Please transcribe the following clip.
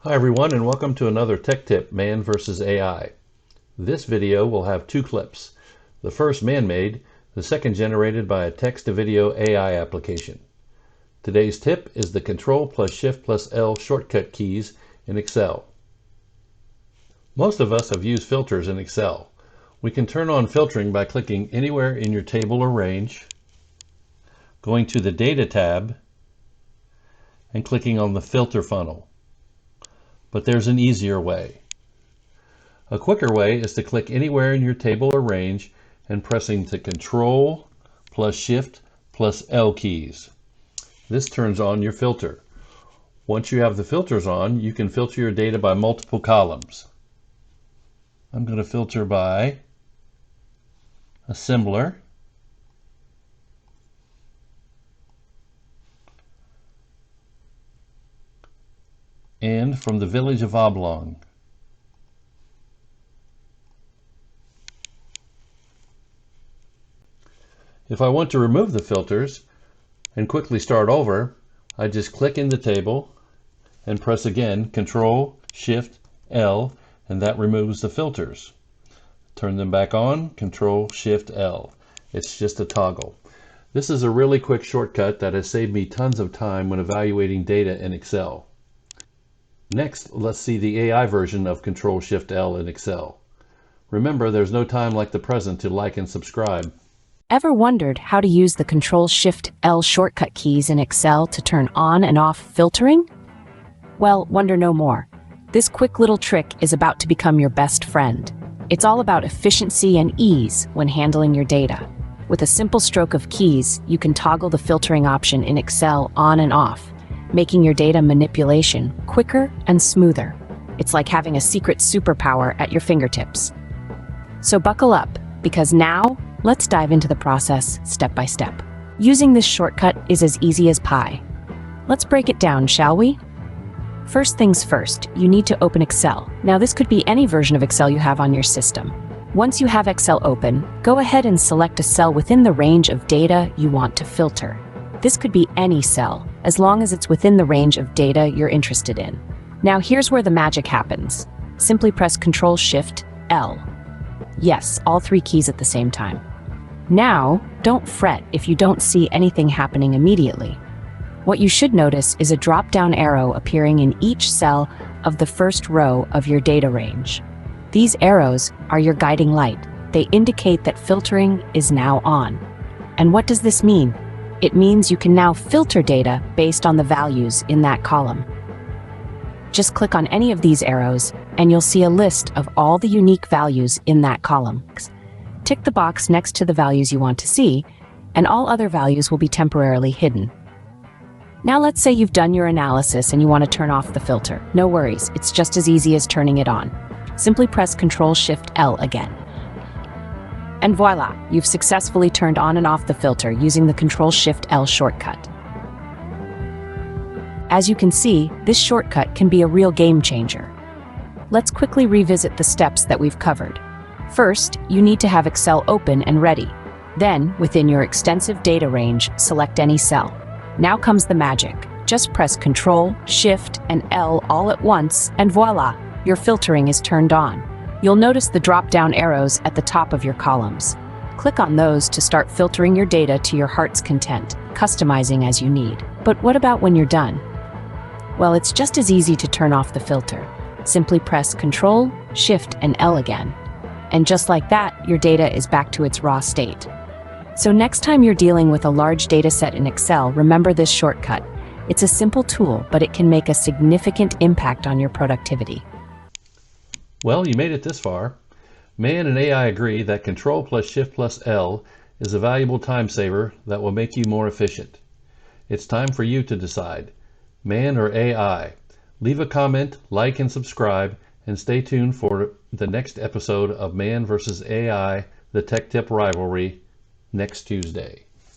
Hi everyone, and welcome to another Tech Tip, Man versus AI. This video will have two clips. The first man-made, the second generated by a text-to-video AI application. Today's tip is the Control plus Shift plus L shortcut keys in Excel. Most of us have used filters in Excel. We can turn on filtering by clicking anywhere in your table or range, going to the Data tab, and clicking on the Filter funnel. But there's an easier way. A quicker way is to click anywhere in your table or range and pressing the Control plus Shift plus L keys. This turns on your filter. Once you have the filters on, you can filter your data by multiple columns. I'm going to filter by assembler, and from the village of Oblong. If I want to remove the filters and quickly start over, I just click in the table and press again Control Shift L, and that removes the filters. Turn them back on, Control Shift L. It's just a toggle. This is a really quick shortcut that has saved me tons of time when evaluating data in Excel. Next, let's see the AI version of Control Shift L in Excel. Remember, there's no time like the present to like and subscribe. Ever wondered how to use the Control Shift L shortcut keys in Excel to turn on and off filtering? Well, wonder no more. This quick little trick is about to become your best friend. It's all about efficiency and ease when handling your data. With a simple stroke of keys, you can toggle the filtering option in Excel on and off, making your data manipulation quicker and smoother. It's like having a secret superpower at your fingertips. So buckle up, because now, let's dive into the process step by step. Using this shortcut is as easy as pie. Let's break it down, shall we? First things first, you need to open Excel. Now this could be any version of Excel you have on your system. Once you have Excel open, go ahead and select a cell within the range of data you want to filter. This could be any cell, as long as it's within the range of data you're interested in. Now here's where the magic happens. Simply press Control Shift L. Yes, all three keys at the same time. Now, don't fret if you don't see anything happening immediately. What you should notice is a drop-down arrow appearing in each cell of the first row of your data range. These arrows are your guiding light. They indicate that filtering is now on. And what does this mean? It means you can now filter data based on the values in that column. Just click on any of these arrows, and you'll see a list of all the unique values in that column. Tick the box next to the values you want to see, and all other values will be temporarily hidden. Now let's say you've done your analysis and you want to turn off the filter. No worries, it's just as easy as turning it on. Simply press Control Shift L again. And voila, you've successfully turned on and off the filter using the Control Shift L shortcut. As you can see, this shortcut can be a real game changer. Let's quickly revisit the steps that we've covered. First, you need to have Excel open and ready. Then, within your extensive data range, select any cell. Now comes the magic. Just press Control, Shift, and L all at once, and voila, your filtering is turned on. You'll notice the drop-down arrows at the top of your columns. Click on those to start filtering your data to your heart's content, customizing as you need. But what about when you're done? Well, it's just as easy to turn off the filter. Simply press Control, Shift, and L again. And just like that, your data is back to its raw state. So next time you're dealing with a large data set in Excel, remember this shortcut. It's a simple tool, but it can make a significant impact on your productivity. Well, you made it this far. Man and AI agree that Control plus Shift plus L is a valuable time saver that will make you more efficient. It's time for you to decide. Man or AI? Leave a comment, like and subscribe, and stay tuned for the next episode of Man versus AI, the Tech Tip Rivalry, next Tuesday.